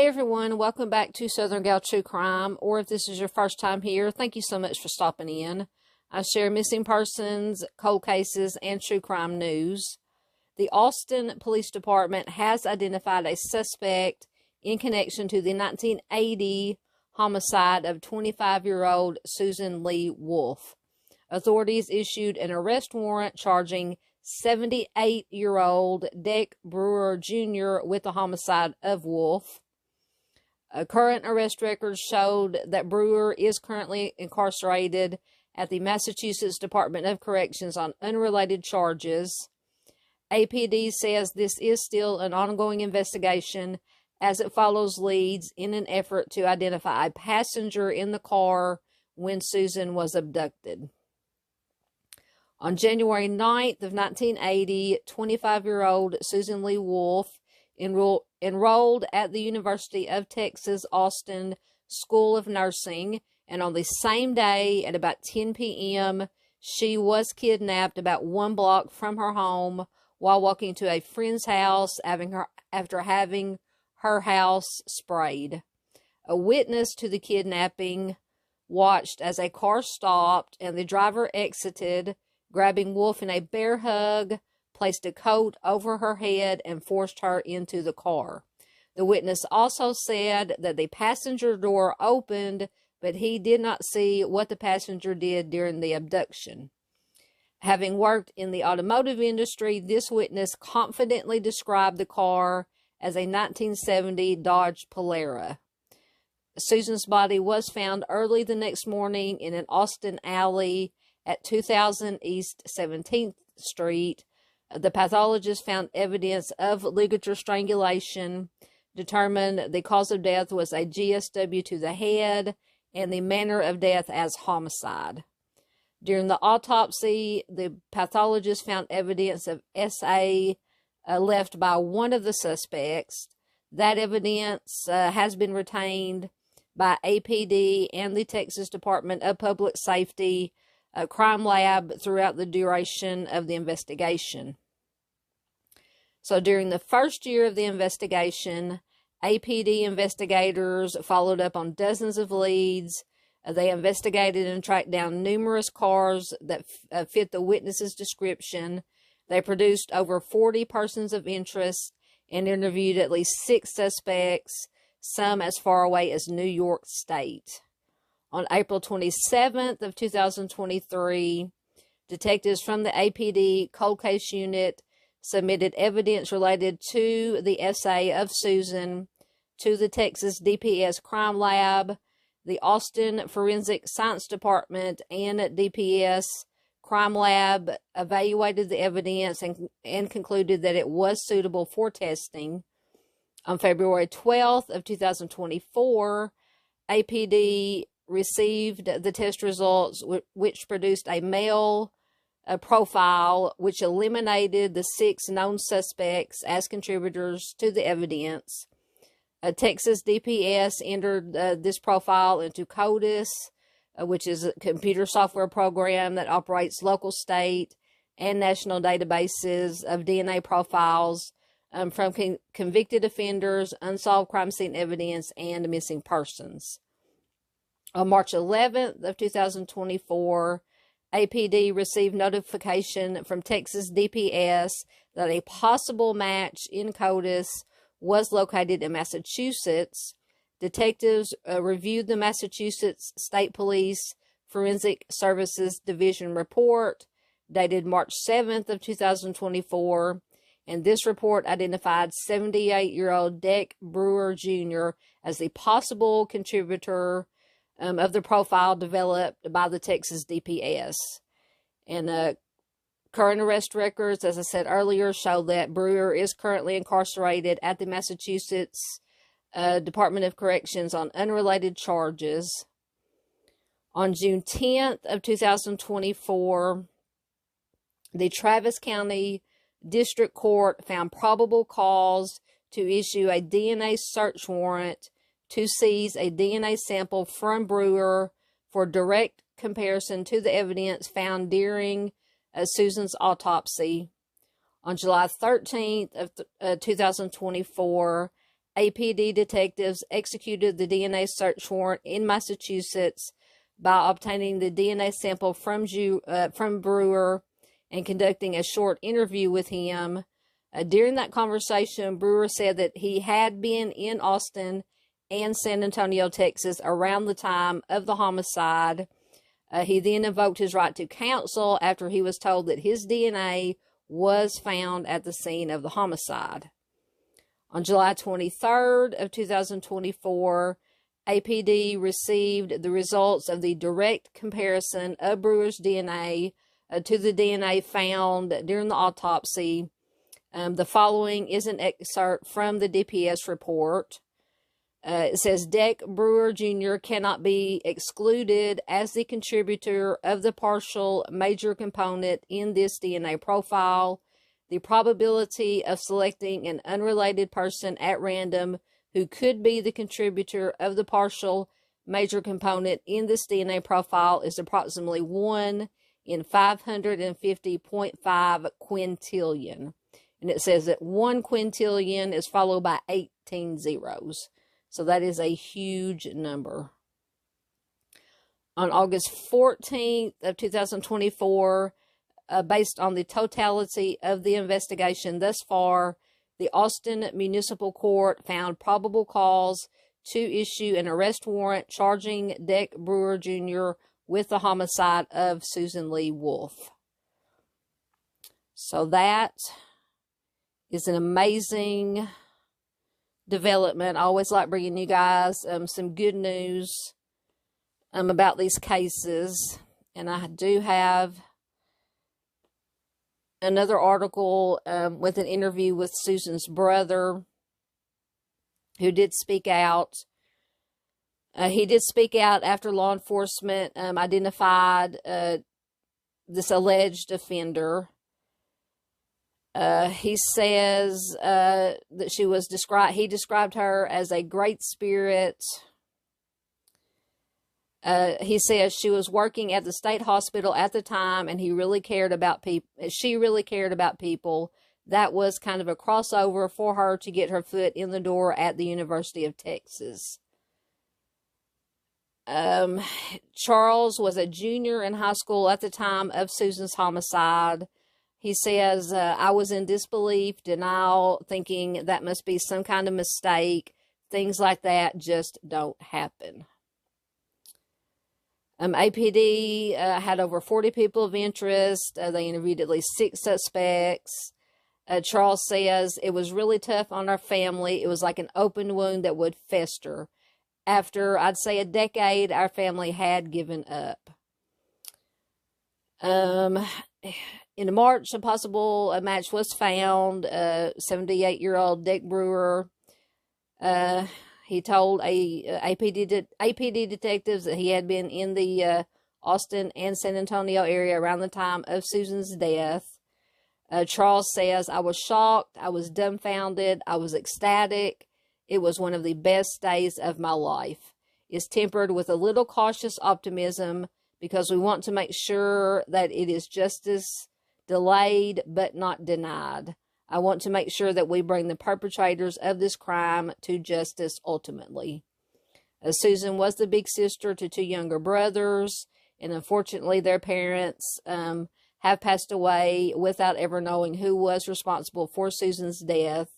Hey everyone, welcome back to Southern Gal True Crime, or if this is your first time here, thank you so much for stopping in. I share missing persons, cold cases, and true crime news. The Austin Police Department has identified a suspect in connection to the 1980 homicide of 25-year-old Susan Leigh Wolfe. Authorities issued an arrest warrant charging 78-year-old Dick Brewer Jr. with the homicide of Wolfe. Current arrest records showed that Brewer is currently incarcerated at the Massachusetts Department of Corrections on unrelated charges. APD says this is still an ongoing investigation as it follows leads in an effort to identify a passenger in the car when Susan was abducted. On January 9th of 1980, 25-year-old Susan Leigh Wolfe enrolled at the University of Texas, Austin School of Nursing, and on the same day at about 10 p.m., she was kidnapped about 1 block from her home while walking to a friend's house after having her house sprayed. A witness to the kidnapping watched as a car stopped and the driver exited, grabbing Wolfe in a bear hug, placed a coat over her head, and forced her into the car. The witness also said that the passenger door opened, but he did not see what the passenger did during the abduction. Having worked in the automotive industry, this witness confidently described the car as a 1970 Dodge Polara. Susan's body was found early the next morning in an Austin alley at 2000 East 17th Street. The pathologist found evidence of ligature strangulation, determined the cause of death was a GSW to the head, and the manner of death as homicide. During the autopsy, the pathologist found evidence of SA left by one of the suspects. That evidence has been retained by APD and the Texas Department of Public Safety crime lab throughout the duration of the investigation. So during the first year of the investigation, APD investigators followed up on dozens of leads. They investigated and tracked down numerous cars that fit the witness's description. They produced over 40 persons of interest and interviewed at least 6 suspects, some as far away as New York State. On April 27th of 2023, detectives from the APD Cold Case Unit submitted evidence related to the SA of Susan to the Texas DPS Crime Lab. The Austin Forensic Science Department and DPS Crime Lab evaluated the evidence and concluded that it was suitable for testing. On February 12th of 2024, APD received the test results, which produced a male profile, which eliminated the 6 known suspects as contributors to the evidence. Texas DPS entered this profile into CODIS, which is a computer software program that operates local, state, and national databases of DNA profiles from convicted offenders, unsolved crime scene evidence, and missing persons. On March 11th of 2024, APD received notification from Texas DPS that a possible match in CODIS was located in Massachusetts. Detectives reviewed the Massachusetts State Police Forensic Services Division report dated March 7th of 2024, and this report identified 78-year-old Dick Brewer Jr. as the possible contributor of the profile developed by the Texas DPS. And current arrest records, as I said earlier, show that Brewer is currently incarcerated at the Massachusetts Department of Corrections on unrelated charges. On June 10th of 2024, the Travis County District Court found probable cause to issue a DNA search warrant to seize a DNA sample from Brewer for direct comparison to the evidence found during Susan's autopsy. On July 13th of 2024, APD detectives executed the DNA search warrant in Massachusetts by obtaining the DNA sample from Brewer and conducting a short interview with him. During that conversation, Brewer said that he had been in Austin and San Antonio, Texas, around the time of the homicide. He then invoked his right to counsel after he was told that his DNA was found at the scene of the homicide. On July 23rd of 2024, APD received the results of the direct comparison of Brewer's DNA to the DNA found during the autopsy. The following is an excerpt from the DPS report. It says, Deck Brewer Jr. cannot be excluded as the contributor of the partial major component in this DNA profile. The probability of selecting an unrelated person at random who could be the contributor of the partial major component in this DNA profile is approximately 1 in 550.5 quintillion. And it says that 1 quintillion is followed by 18 zeros. So that is a huge number. On August 14th of 2024, based on the totality of the investigation thus far, the Austin Municipal Court found probable cause to issue an arrest warrant charging Deck Brewer Jr. with the homicide of Susan Leigh Wolfe. So that is an amazing development. I always like bringing you guys some good news about these cases. And I do have another article with an interview with Susan's brother, who did speak out. He did speak out after law enforcement identified this alleged offender. He says that he described her as a great spirit. He says she was working at the state hospital at the time, and he really cared about people. She really cared about people. That was kind of a crossover for her to get her foot in the door at the University of Texas. Charles was a junior in high school at the time of Susan's homicide. He says, I was in disbelief, denial, thinking that must be some kind of mistake. Things like that just don't happen. APD had over 40 people of interest. They interviewed at least 6 suspects. Charles says, it was really tough on our family. It was like an open wound that would fester. After, I'd say, a decade, our family had given up. In March, a possible match was found. 78-year-old Deck Brewer. He told APD detectives that he had been in the Austin and San Antonio area around the time of Susan's death. Charles says, I was shocked. I was dumbfounded. I was ecstatic. It was one of the best days of my life. It's tempered with a little cautious optimism because we want to make sure that it is justice delayed but not denied. I want to make sure that we bring the perpetrators of this crime to justice ultimately. Susan was the big sister to 2 younger brothers, and unfortunately their parents have passed away without ever knowing who was responsible for Susan's death.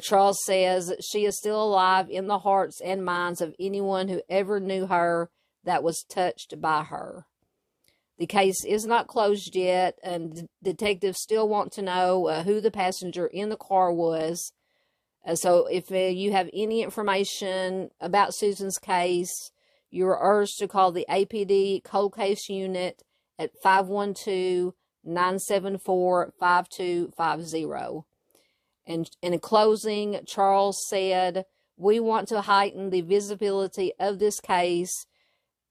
Charles says she is still alive in the hearts and minds of anyone who ever knew her that was touched by her. The case is not closed yet, and detectives still want to know who the passenger in the car was. So if you have any information about Susan's case, you are urged to call the APD Cold Case Unit at 512-974-5250. And in closing, Charles said, we want to heighten the visibility of this case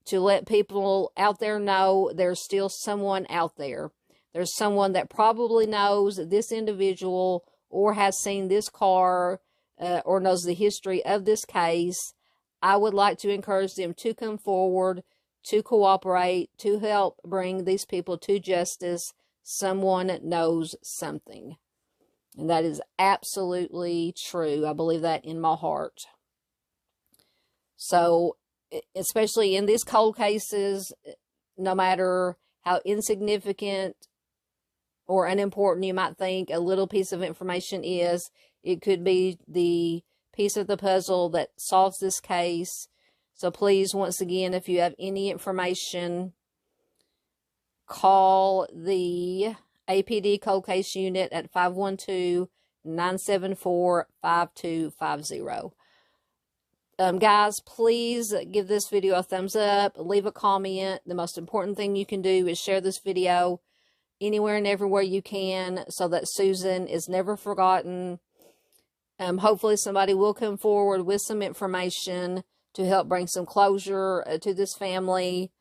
to let people out there know there's still someone out there. There's someone that probably knows this individual or has seen this car or knows the history of this case. I would like to encourage them to come forward, to cooperate, to help bring these people to justice. Someone knows something. And that is absolutely true. I believe that in my heart. So, especially in these cold cases, no matter how insignificant or unimportant you might think a little piece of information is, it could be the piece of the puzzle that solves this case. So please, once again, if you have any information, call the APD Cold Case Unit at 512-974-5250. Guys, please give this video a thumbs up, leave a comment. The most important thing you can do is share this video anywhere and everywhere you can so that Susan is never forgotten. Hopefully somebody will come forward with some information to help bring some closure to this family,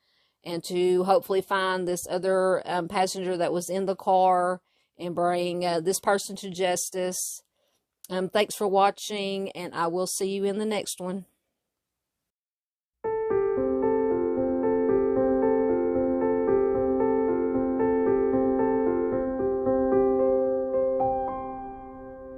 and to hopefully find this other passenger that was in the car and bring this person to justice. Thanks for watching, and I will see you in the next one.